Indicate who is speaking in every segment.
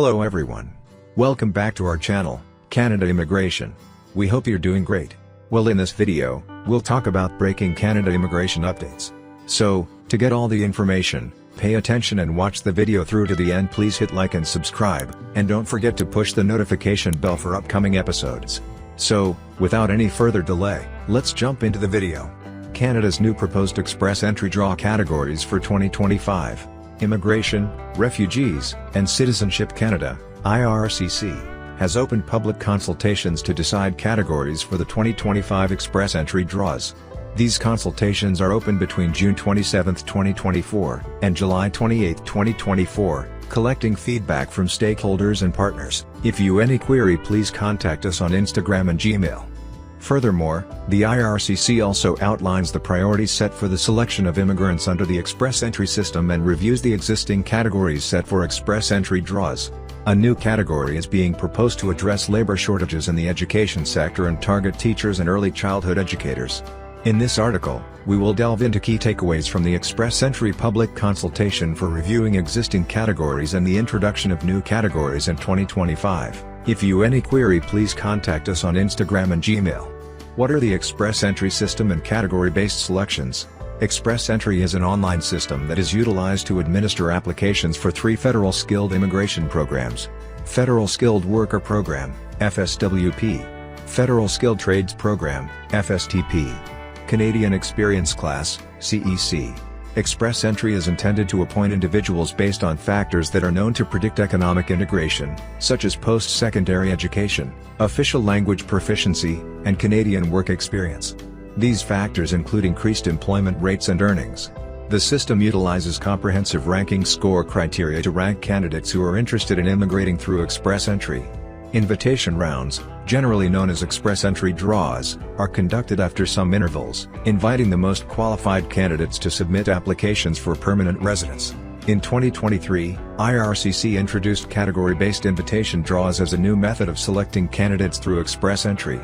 Speaker 1: Hello everyone. Welcome back to our channel, Canada Immigration. We hope you're doing great. Well, in this video, we'll talk about breaking Canada immigration updates. So, to get all the information, pay attention and watch the video through to the end. Please hit like and subscribe, and don't forget to push the notification bell for upcoming episodes. So, without any further delay, let's jump into the video. Canada's new proposed express entry draw categories for 2025. Immigration, Refugees, and Citizenship Canada, IRCC, has opened public consultations to decide categories for the 2025 express entry draws. These consultations are open between June 27, 2024, and July 28, 2024, collecting feedback from stakeholders and partners. If you any query, please contact us on Instagram and Gmail. Furthermore, the IRCC also outlines the priorities set for the selection of immigrants under the express entry system and reviews the existing categories set for express entry draws. A new category is being proposed to address labor shortages in the education sector and target teachers and early childhood educators. In this article, we will delve into key takeaways from the express entry public consultation for reviewing existing categories and the introduction of new categories in 2025. If you any query, please contact us on Instagram and Gmail. What are the express entry system and category-based selections? Express entry is an online system that is utilized to administer applications for 3 federal skilled immigration programs: Federal Skilled Worker Program, FSWP; Federal Skilled Trades Program, FSTP; Canadian Experience Class, CEC. Express entry is intended to appoint individuals based on factors that are known to predict economic integration, such as post-secondary education, official language proficiency, and Canadian work experience. These factors include increased employment rates and earnings. The system utilizes comprehensive ranking score criteria to rank candidates who are interested in immigrating through express entry. Invitation rounds, generally known as express entry draws, are conducted after some intervals, inviting the most qualified candidates to submit applications for permanent residence. In 2023, IRCC introduced category-based invitation draws as a new method of selecting candidates through express entry.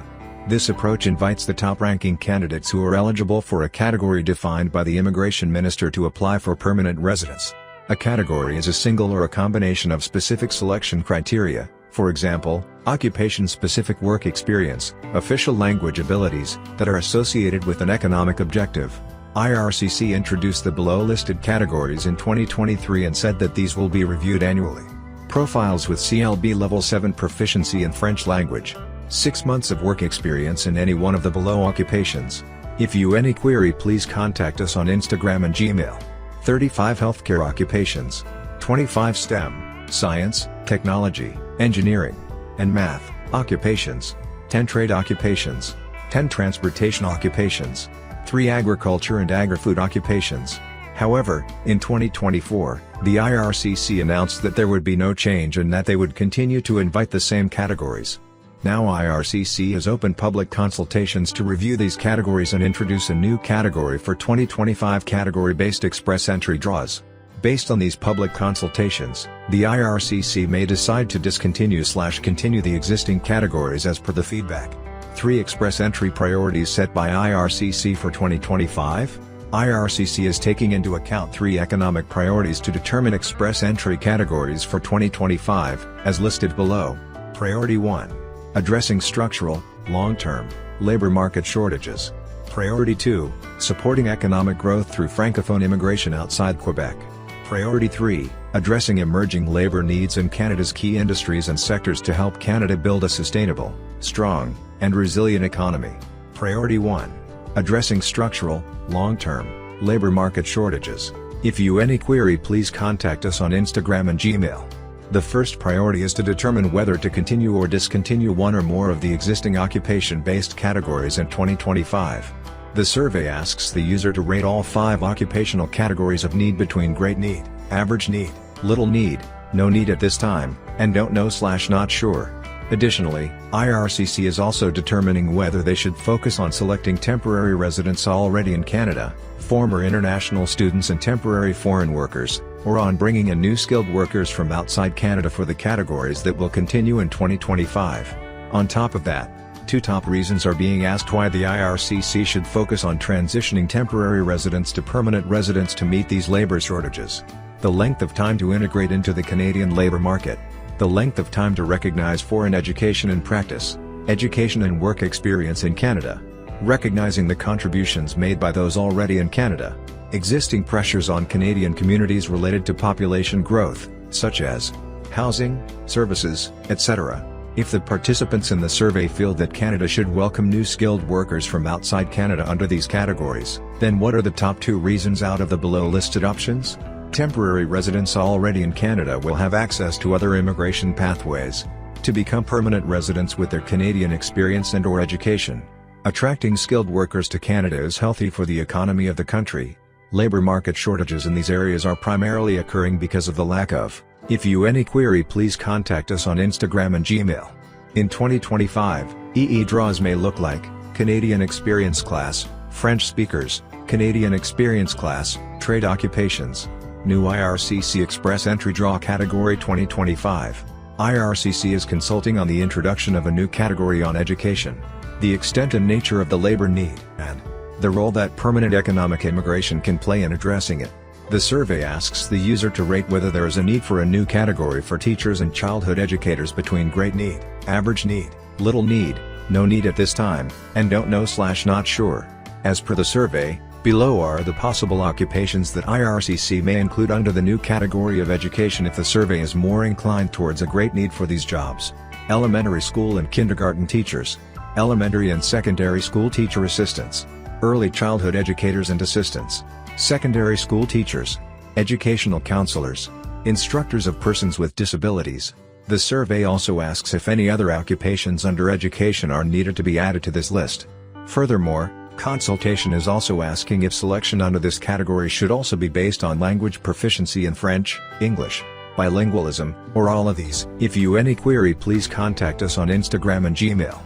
Speaker 1: This approach invites the top-ranking candidates who are eligible for a category defined by the immigration minister to apply for permanent residence. A category is a single or a combination of specific selection criteria. For example, occupation-specific work experience, official language abilities, that are associated with an economic objective. IRCC introduced the below-listed categories in 2023 and said that these will be reviewed annually. Profiles with CLB Level 7 proficiency in French language. 6 months of work experience in any one of the below occupations. If you any query, please contact us on Instagram and Gmail. 35 healthcare occupations. 25 STEM, science, technology, engineering, and math occupations. 10 trade occupations. 10 transportation occupations. 3 agriculture and agri-food occupations. However, in 2024, the IRCC announced that there would be no change and that they would continue to invite the same categories. Now IRCC has opened public consultations to review these categories and introduce a new category for 2025 category-based express entry draws. Based on these public consultations, the IRCC may decide to discontinue/continue the existing categories as per the feedback. 3 express entry priorities set by IRCC for 2025. IRCC is taking into account 3 economic priorities to determine express entry categories for 2025, as listed below. Priority 1. Addressing structural, long-term, labor market shortages. Priority 2. Supporting economic growth through Francophone immigration outside Quebec. Priority 3. Addressing emerging labor needs in Canada's key industries and sectors to help Canada build a sustainable, strong, and resilient economy. Priority 1. Addressing structural, long-term, labor market shortages. If you any query, please contact us on Instagram and Gmail. The first priority is to determine whether to continue or discontinue one or more of the existing occupation-based categories in 2025. The survey asks the user to rate all 5 occupational categories of need between great need, average need, little need, no need at this time, and don't know/not sure. Additionally, IRCC is also determining whether they should focus on selecting temporary residents already in Canada, former international students and temporary foreign workers, or on bringing in new skilled workers from outside Canada for the categories that will continue in 2025. On top of that, 2 top reasons are being asked why the IRCC should focus on transitioning temporary residents to permanent residents to meet these labor shortages. The length of time to integrate into the Canadian labor market. The length of time to recognize foreign education and practice, education and work experience in Canada. Recognizing the contributions made by those already in Canada. Existing pressures on Canadian communities related to population growth, such as housing, services, etc. If the participants in the survey feel that Canada should welcome new skilled workers from outside Canada under these categories, then what are the top 2 reasons out of the below listed options? Temporary residents already in Canada will have access to other immigration pathways to become permanent residents with their Canadian experience and/or education. Attracting skilled workers to Canada is healthy for the economy of the country. Labor market shortages in these areas are primarily occurring because of the lack of. If you any query, please contact us on Instagram and Gmail. In 2025, EE draws may look like Canadian Experience Class, French Speakers, Canadian Experience Class, Trade Occupations. New IRCC Express Entry Draw Category 2025. IRCC is consulting on the introduction of a new category on education, the extent and nature of the labor need, and the role that permanent economic immigration can play in addressing it. The survey asks the user to rate whether there is a need for a new category for teachers and childhood educators between great need, average need, little need, no need at this time, and don't know/not sure. As per the survey, below are the possible occupations that IRCC may include under the new category of education if the survey is more inclined towards a great need for these jobs. Elementary school and kindergarten teachers, elementary and secondary school teacher assistants, early childhood educators and assistants, secondary school teachers, educational counselors, instructors of persons with disabilities. The survey also asks if any other occupations under education are needed to be added to this list. Furthermore, consultation is also asking if selection under this category should also be based on language proficiency in French, English, bilingualism, or all of these. If you any query, please contact us on Instagram and Gmail.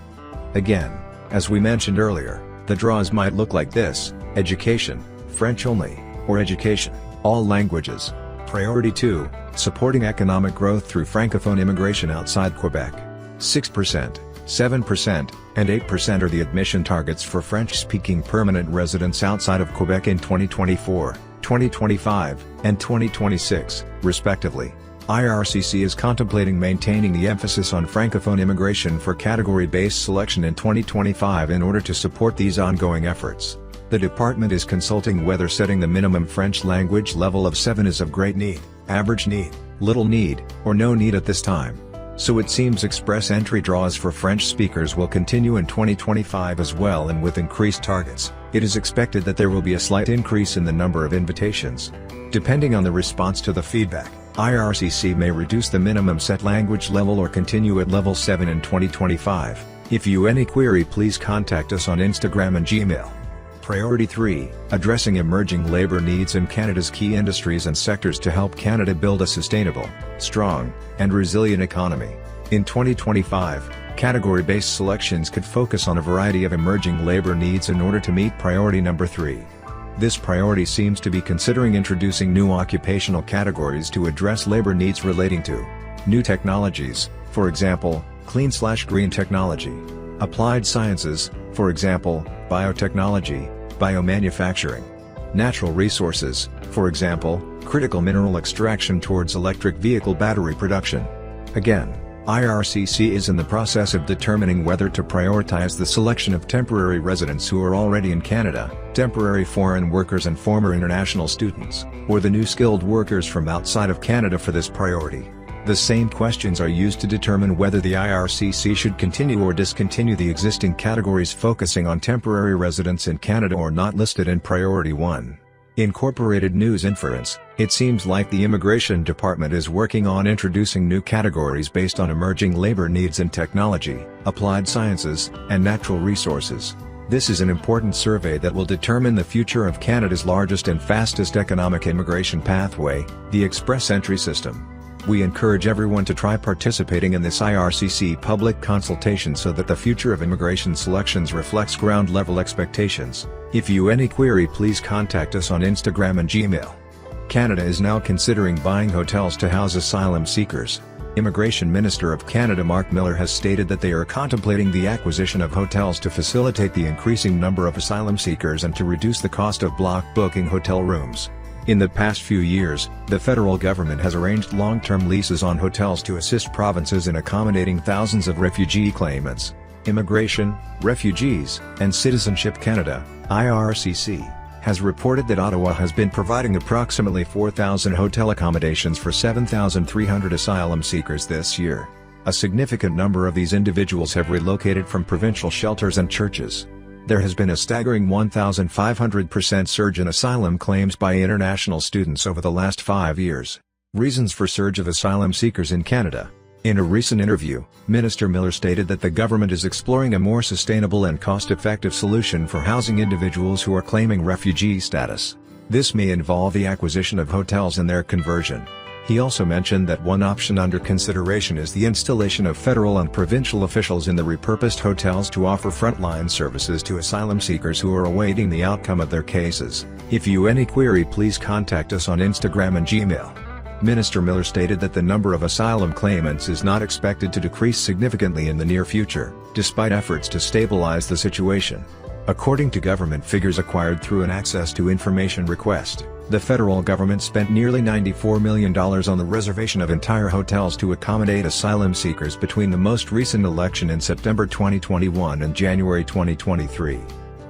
Speaker 1: Again, as we mentioned earlier, the draws might look like this: education, French only, or education, all languages. Priority 2, supporting economic growth through Francophone immigration outside Quebec. 6%, 7%, and 8% are the admission targets for French-speaking permanent residents outside of Quebec in 2024, 2025, and 2026, respectively. IRCC is contemplating maintaining the emphasis on Francophone immigration for category-based selection in 2025 in order to support these ongoing efforts. The department is consulting whether setting the minimum French language level of 7 is of great need, average need, little need, or no need at this time. So it seems express entry draws for French speakers will continue in 2025 as well, and with increased targets, it is expected that there will be a slight increase in the number of invitations. Depending on the response to the feedback, IRCC may reduce the minimum set language level or continue at level 7 in 2025. If you any query, please contact us on Instagram and Gmail. Priority 3, addressing emerging labor needs in Canada's key industries and sectors to help Canada build a sustainable, strong, and resilient economy. In 2025, category-based selections could focus on a variety of emerging labor needs in order to meet priority number 3. This priority seems to be considering introducing new occupational categories to address labor needs relating to new technologies, for example, clean/green technology, applied sciences, for example, biotechnology, biomanufacturing, natural resources, for example, critical mineral extraction towards electric vehicle battery production. Again, IRCC is in the process of determining whether to prioritize the selection of temporary residents who are already in Canada, temporary foreign workers and former international students, or the new skilled workers from outside of Canada for this priority. The same questions are used to determine whether the IRCC should continue or discontinue the existing categories focusing on temporary residents in Canada or not listed in Priority 1. Incorporated News Inference, it seems like the Immigration Department is working on introducing new categories based on emerging labor needs in technology, applied sciences, and natural resources. This is an important survey that will determine the future of Canada's largest and fastest economic immigration pathway, the Express Entry System. We encourage everyone to try participating in this IRCC public consultation so that the future of immigration selections reflects ground-level expectations. If you any query, please contact us on Instagram and Gmail. Canada is now considering buying hotels to house asylum seekers. Immigration Minister of Canada Mark Miller has stated that they are contemplating the acquisition of hotels to facilitate the increasing number of asylum seekers and to reduce the cost of block booking hotel rooms. In the past few years, the federal government has arranged long-term leases on hotels to assist provinces in accommodating thousands of refugee claimants. Immigration, Refugees, and Citizenship Canada, IRCC, has reported that Ottawa has been providing approximately 4,000 hotel accommodations for 7,300 asylum seekers this year. A significant number of these individuals have relocated from provincial shelters and churches. There has been a staggering 1,500% surge in asylum claims by international students over the last 5 years. Reasons for surge of asylum seekers in Canada. In a recent interview, Minister Miller stated that the government is exploring a more sustainable and cost-effective solution for housing individuals who are claiming refugee status. This may involve the acquisition of hotels and their conversion. He also mentioned that one option under consideration is the installation of federal and provincial officials in the repurposed hotels to offer frontline services to asylum seekers who are awaiting the outcome of their cases. If you have any query, please contact us on Instagram and Gmail. Minister Miller stated that the number of asylum claimants is not expected to decrease significantly in the near future, despite efforts to stabilize the situation. According to government figures acquired through an access to information request, the federal government spent nearly $94 million on the reservation of entire hotels to accommodate asylum seekers between the most recent election in September 2021 and January 2023.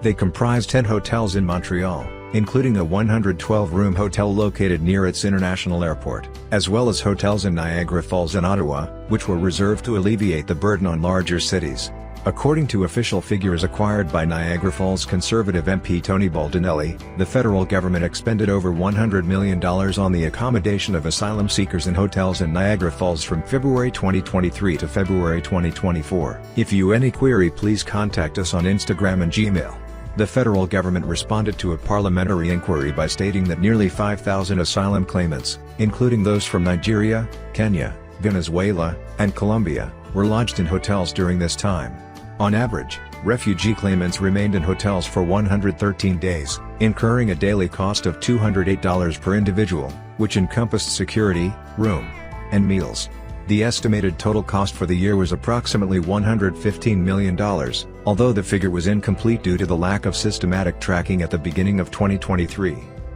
Speaker 1: They comprise 10 hotels in Montreal, including a 112-room hotel located near its international airport, as well as hotels in Niagara Falls and Ottawa, which were reserved to alleviate the burden on larger cities. According to official figures acquired by Niagara Falls Conservative MP Tony Baldinelli, the federal government expended over $100 million on the accommodation of asylum seekers in hotels in Niagara Falls from February 2023 to February 2024. If you have any query, please contact us on Instagram and Gmail. The federal government responded to a parliamentary inquiry by stating that nearly 5,000 asylum claimants, including those from Nigeria, Kenya, Venezuela, and Colombia, were lodged in hotels during this time. On average, refugee claimants remained in hotels for 113 days, incurring a daily cost of $208 per individual, which encompassed security, room, and meals. The estimated total cost for the year was approximately $115 million, although the figure was incomplete due to the lack of systematic tracking at the beginning of 2023.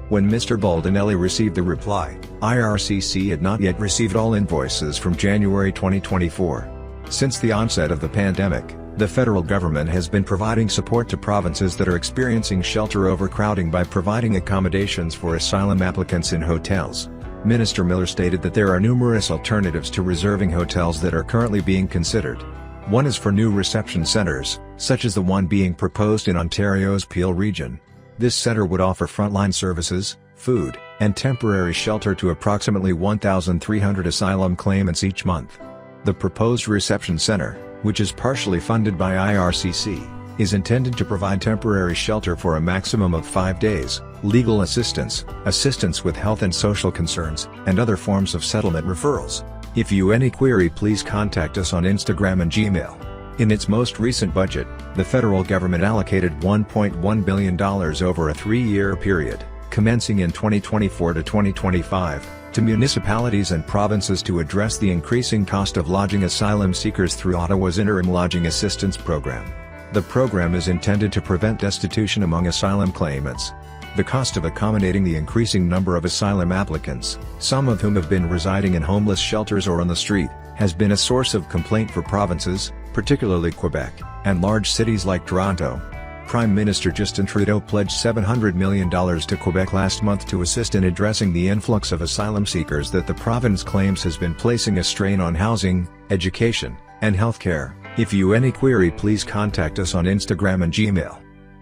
Speaker 1: When Mr. Baldinelli received the reply, IRCC had not yet received all invoices from January 2024. Since the onset of the pandemic, the federal government has been providing support to provinces that are experiencing shelter overcrowding by providing accommodations for asylum applicants in hotels. Minister Miller stated that there are numerous alternatives to reserving hotels that are currently being considered. One is for new reception centers, such as the one being proposed in Ontario's Peel region. This center would offer frontline services, food, and temporary shelter to approximately 1,300 asylum claimants each month. The proposed reception center, which is partially funded by IRCC, is intended to provide temporary shelter for a maximum of 5 days, legal assistance, assistance with health and social concerns, and other forms of settlement referrals. If you have any query, please contact us on Instagram and Gmail. In its most recent budget, the federal government allocated $1.1 billion over a 3-year period, commencing in 2024 to 2025, to municipalities and provinces to address the increasing cost of lodging asylum seekers through Ottawa's Interim Lodging Assistance Program. The program is intended to prevent destitution among asylum claimants. The cost of accommodating the increasing number of asylum applicants, some of whom have been residing in homeless shelters or on the street, has been a source of complaint for provinces, particularly Quebec, and large cities like Toronto. Prime Minister Justin Trudeau pledged $700 million to Quebec last month to assist in addressing the influx of asylum seekers that the province claims has been placing a strain on housing, education, and healthcare. If you have any query, please contact us on Instagram and Gmail.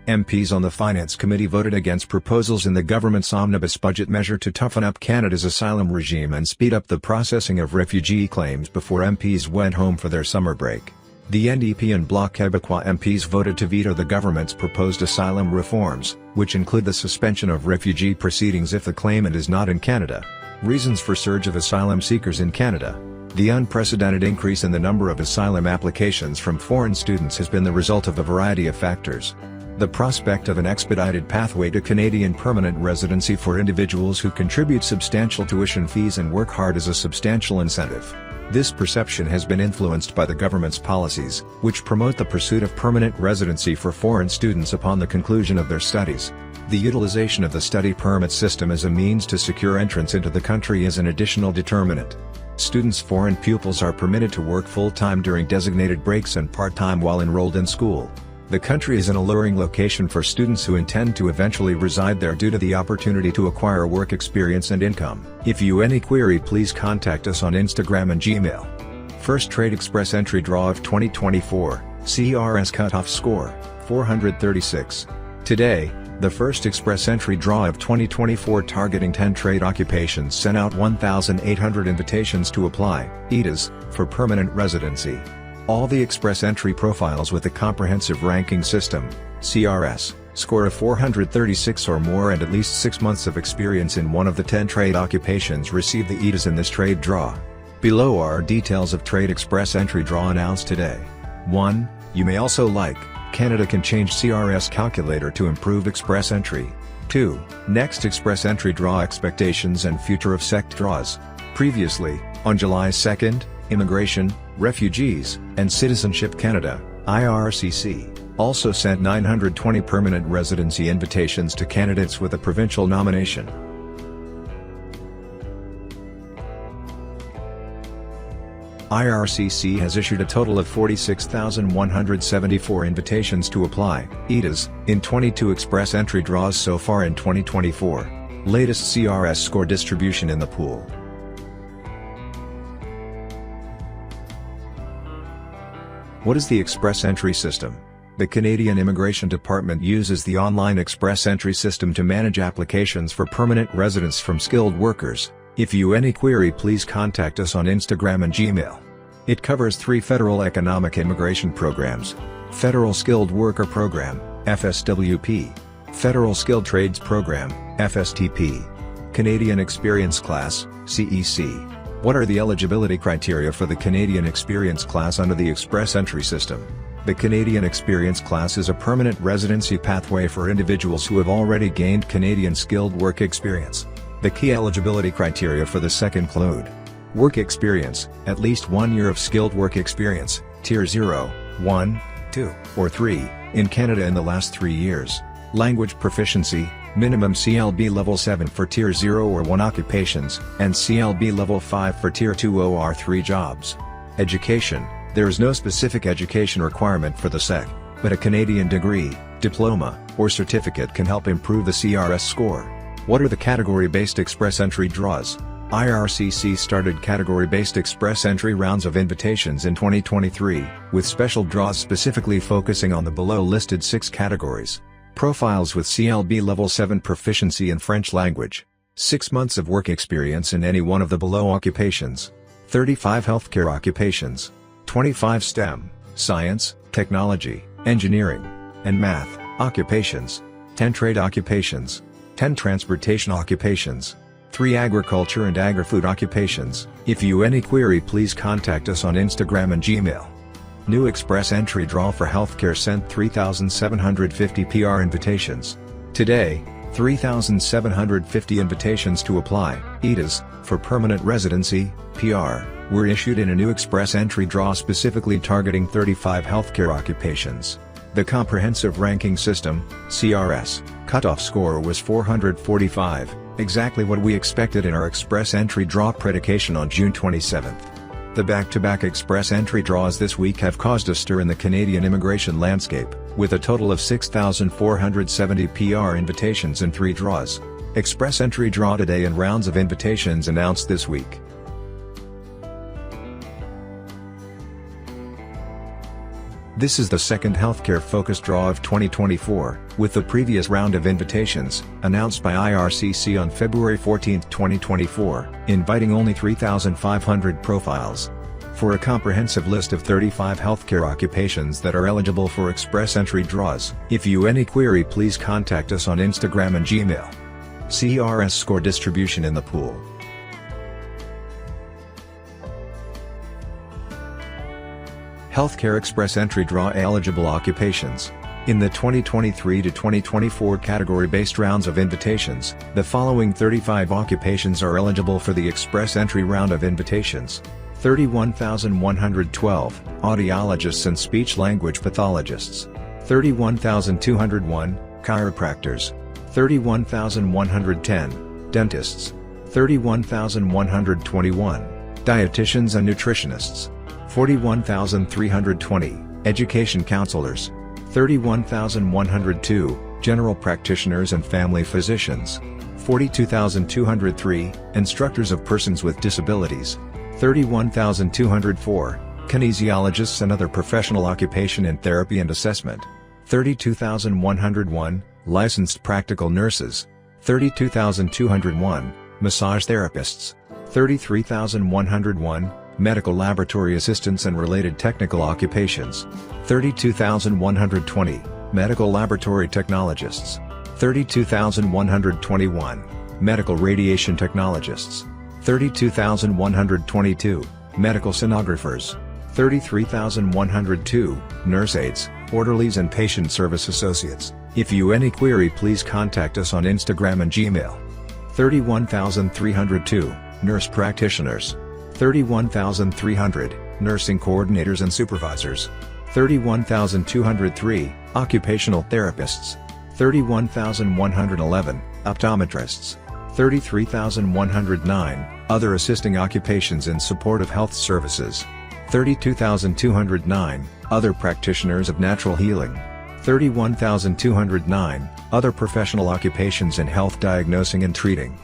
Speaker 1: MPs on the Finance Committee voted against proposals in the government's omnibus budget measure to toughen up Canada's asylum regime and speed up the processing of refugee claims before MPs went home for their summer break. The NDP and Bloc Québécois MPs voted to veto the government's proposed asylum reforms, which include the suspension of refugee proceedings if the claimant is not in Canada. Reasons for surge of asylum seekers in Canada. The unprecedented increase in the number of asylum applications from foreign students has been the result of a variety of factors. The prospect of an expedited pathway to Canadian permanent residency for individuals who contribute substantial tuition fees and work hard is a substantial incentive. This perception has been influenced by the government's policies, which promote the pursuit of permanent residency for foreign students upon the conclusion of their studies. The utilization of the study permit system as a means to secure entrance into the country is an additional determinant. Students, foreign pupils, are permitted to work full-time during designated breaks and part-time while enrolled in school. The country is an alluring location for students who intend to eventually reside there due to the opportunity to acquire work experience and income. If you any query, please contact us on Instagram and Gmail. First Trade Express Entry Draw of 2024, CRS Cutoff Score, 436. Today, the first Express Entry Draw of 2024 targeting 10 trade occupations sent out 1,800 invitations to apply, ETAs, for permanent residency. All the Express Entry profiles with a comprehensive ranking system, CRS, score of 436 or more and at least 6 months of experience in one of the 10 trade occupations receive the ETAs in this trade draw. Below are details of Trade Express Entry Draw announced today. 1. You may also like, Canada can change CRS calculator to improve Express Entry. 2. Next Express Entry Draw expectations and future of SEC draws. Previously, on July 2nd, Immigration, Refugees, and Citizenship Canada, IRCC, also sent 920 permanent residency invitations to candidates with a provincial nomination. IRCC has issued a total of 46,174 invitations to apply, ETAs, in 22 Express Entry draws so far in 2024. Latest CRS score distribution in the pool. What is the Express Entry system? The Canadian Immigration Department uses the online Express Entry system to manage applications for permanent residence from skilled workers. If you any query, please contact us on Instagram and Gmail. It covers 3 federal economic immigration programs: Federal Skilled Worker Program, FSWP, Federal Skilled Trades Program, FSTP, Canadian Experience Class, CEC. What are the eligibility criteria for the Canadian Experience Class under the Express Entry system? The Canadian Experience Class is a permanent residency pathway for individuals who have already gained Canadian skilled work experience. The key eligibility criteria for the SEC include: work experience, at least 1 year of skilled work experience, Tier 0, 1, 2, or 3, in Canada in the last 3 years. Language proficiency, minimum CLB Level 7 for Tier 0 or 1 occupations, and CLB Level 5 for Tier 2 or 3 jobs. Education, there is no specific education requirement for the SEC, but a Canadian degree, diploma, or certificate can help improve the CRS score. What are the category-based Express Entry draws? IRCC started category-based Express Entry rounds of invitations in 2023, with special draws specifically focusing on the below-listed 6 categories. Profiles with CLB Level 7 proficiency in French language, 6 months of work experience in any one of the below occupations, 35 healthcare occupations, 25 STEM, science, technology, engineering, and math, occupations, 10 trade occupations, 10 transportation occupations, 3 agriculture and agri-food occupations. If you any query, please contact us on Instagram and Gmail. New Express Entry Draw for Healthcare sent 3,750 PR invitations. Today, 3,750 invitations to apply, ETAs, for permanent residency, PR, were issued in a new Express Entry Draw specifically targeting 35 healthcare occupations. The Comprehensive Ranking System, CRS, cutoff score was 445, exactly what we expected in our Express Entry Draw predication on June 27. The back-to-back Express Entry draws this week have caused a stir in the Canadian immigration landscape, with a total of 6,470 PR invitations in 3 draws. Express Entry Draw today and rounds of invitations announced this week. This is the second healthcare-focused draw of 2024, with the previous round of invitations, announced by IRCC on February 14, 2024, inviting only 3,500 profiles. For a comprehensive list of 35 healthcare occupations that are eligible for Express Entry draws, if you any query, please contact us on Instagram and Gmail. CRS score distribution in the pool. Healthcare Express Entry Draw eligible occupations. In the 2023 to 2024 category-based rounds of invitations, the following 35 occupations are eligible for the Express Entry round of invitations. 31,112, audiologists and speech-language pathologists. 31,201, chiropractors. 31,110, dentists, 31,121, dietitians and nutritionists, 41,320, education counselors, 31,102, general practitioners and family physicians, 42,203, instructors of persons with disabilities, 31,204, kinesiologists and other professional occupation in therapy and assessment, 32,101, licensed practical nurses, 32,201, massage therapists, 33,101, medical laboratory assistants and related technical occupations, 32,120, medical laboratory technologists, 32,121, medical radiation technologists, 32,122, medical sonographers, 33,102, nurse aides, orderlies and patient service associates. If you any query, please contact us on Instagram and Gmail. 31,302, nurse practitioners, 31,300, nursing coordinators and supervisors, 31,203, occupational therapists, 31,111, optometrists, 33,109, other assisting occupations in support of health services, 32,209, other practitioners of natural healing, 31,209, other professional occupations in health diagnosing and treating,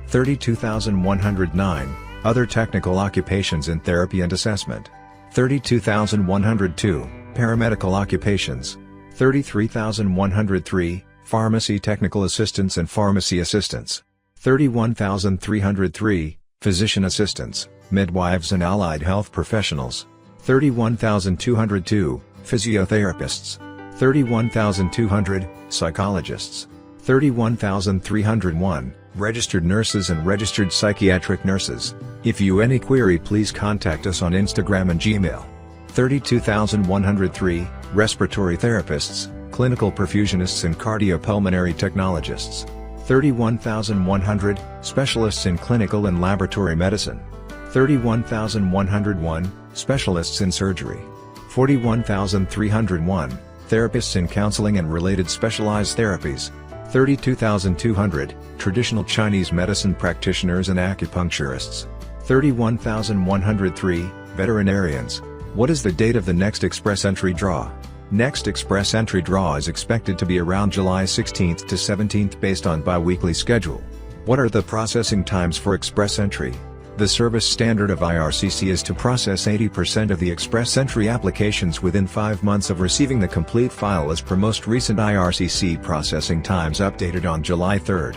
Speaker 1: 32,109, other technical occupations in therapy and assessment, 32,102, paramedical occupations, 33,103, pharmacy technical assistants and pharmacy assistants, 31,303, physician assistants, midwives and allied health professionals, 31,202, physiotherapists, 31,200, psychologists, 31,301, registered nurses and registered psychiatric nurses. If you any query, please contact us on Instagram and Gmail. 32,103, respiratory therapists, clinical perfusionists and cardiopulmonary technologists, 31,100, specialists in clinical and laboratory medicine, 31,101, specialists in surgery, 41,301, therapists in counseling and related specialized therapies, 32,200, traditional Chinese medicine practitioners and acupuncturists, 31,103, veterinarians. What is the date of the next express entry draw? Next express entry draw is expected to be around July 16th to 17th based on bi-weekly schedule. What are the processing times for express entry? The service standard of IRCC is to process 80% of the express entry applications within 5 months of receiving the complete file as per most recent IRCC processing times updated on July 3rd.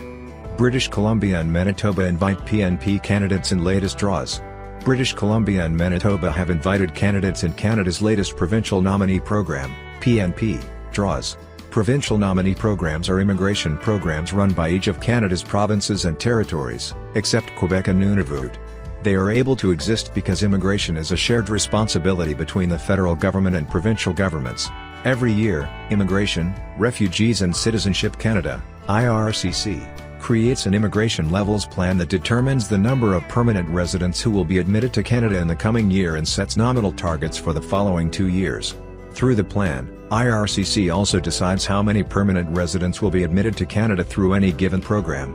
Speaker 1: British Columbia and Manitoba invite PNP candidates in latest draws. British Columbia and Manitoba have invited candidates in Canada's latest Provincial Nominee Program, PNP, draws. Provincial nominee programs are immigration programs run by each of Canada's provinces and territories, except Quebec and Nunavut. They are able to exist because immigration is a shared responsibility between the federal government and provincial governments. Every year, Immigration, Refugees and Citizenship Canada, IRCC, creates an immigration levels plan that determines the number of permanent residents who will be admitted to Canada in the coming year and sets nominal targets for the following 2 years. Through the plan, IRCC also decides how many permanent residents will be admitted to Canada through any given program.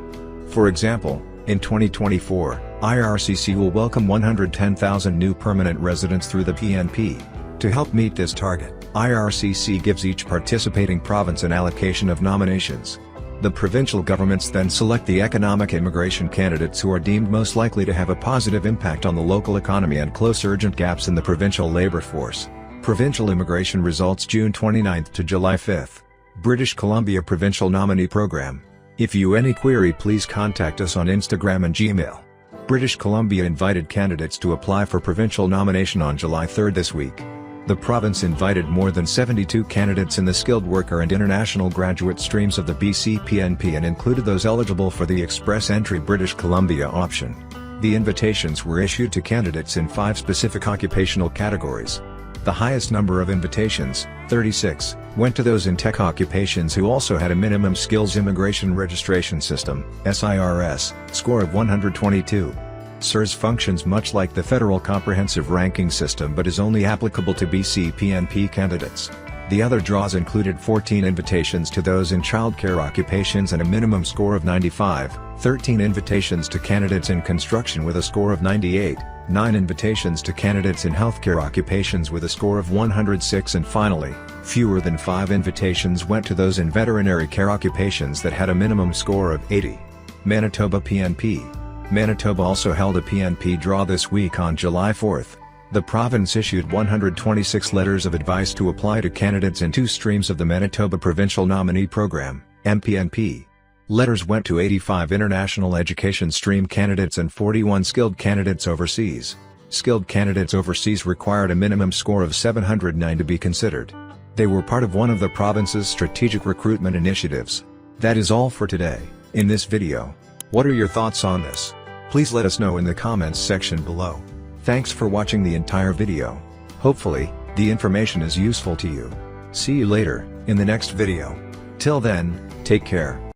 Speaker 1: For example, in 2024, IRCC will welcome 110,000 new permanent residents through the PNP. To help meet this target, IRCC gives each participating province an allocation of nominations. The provincial governments then select the economic immigration candidates who are deemed most likely to have a positive impact on the local economy and close urgent gaps in the provincial labour force. Provincial immigration results June 29 to July 5. British Columbia Provincial Nominee Program. If you any query, please contact us on Instagram and Gmail. British Columbia invited candidates to apply for provincial nomination on July 3 this week. The province invited more than 72 candidates in the skilled worker and international graduate streams of the BC PNP and included those eligible for the Express Entry British Columbia option. The invitations were issued to candidates in 5 specific occupational categories. The highest number of invitations, 36, went to those in tech occupations who also had a minimum skills immigration registration system, CRS, score of 122. CRS functions much like the federal comprehensive ranking system but is only applicable to BC PNP candidates. The other draws included 14 invitations to those in childcare occupations and a minimum score of 95, 13 invitations to candidates in construction with a score of 98, 9 invitations to candidates in healthcare occupations with a score of 106, and finally, fewer than 5 invitations went to those in veterinary care occupations that had a minimum score of 80. Manitoba PNP. Manitoba also held a PNP draw this week on July 4. The province issued 126 letters of advice to apply to candidates in 2 streams of the Manitoba Provincial Nominee Program, MPNP. Letters went to 85 international education stream candidates and 41 skilled candidates overseas. Skilled candidates overseas required a minimum score of 709 to be considered. They were part of one of the province's strategic recruitment initiatives. That is all for today. In this video, what are your thoughts on this? Please let us know in the comments section below. Thanks for watching the entire video. Hopefully, the information is useful to you. See you later, in the next video. Till then, take care.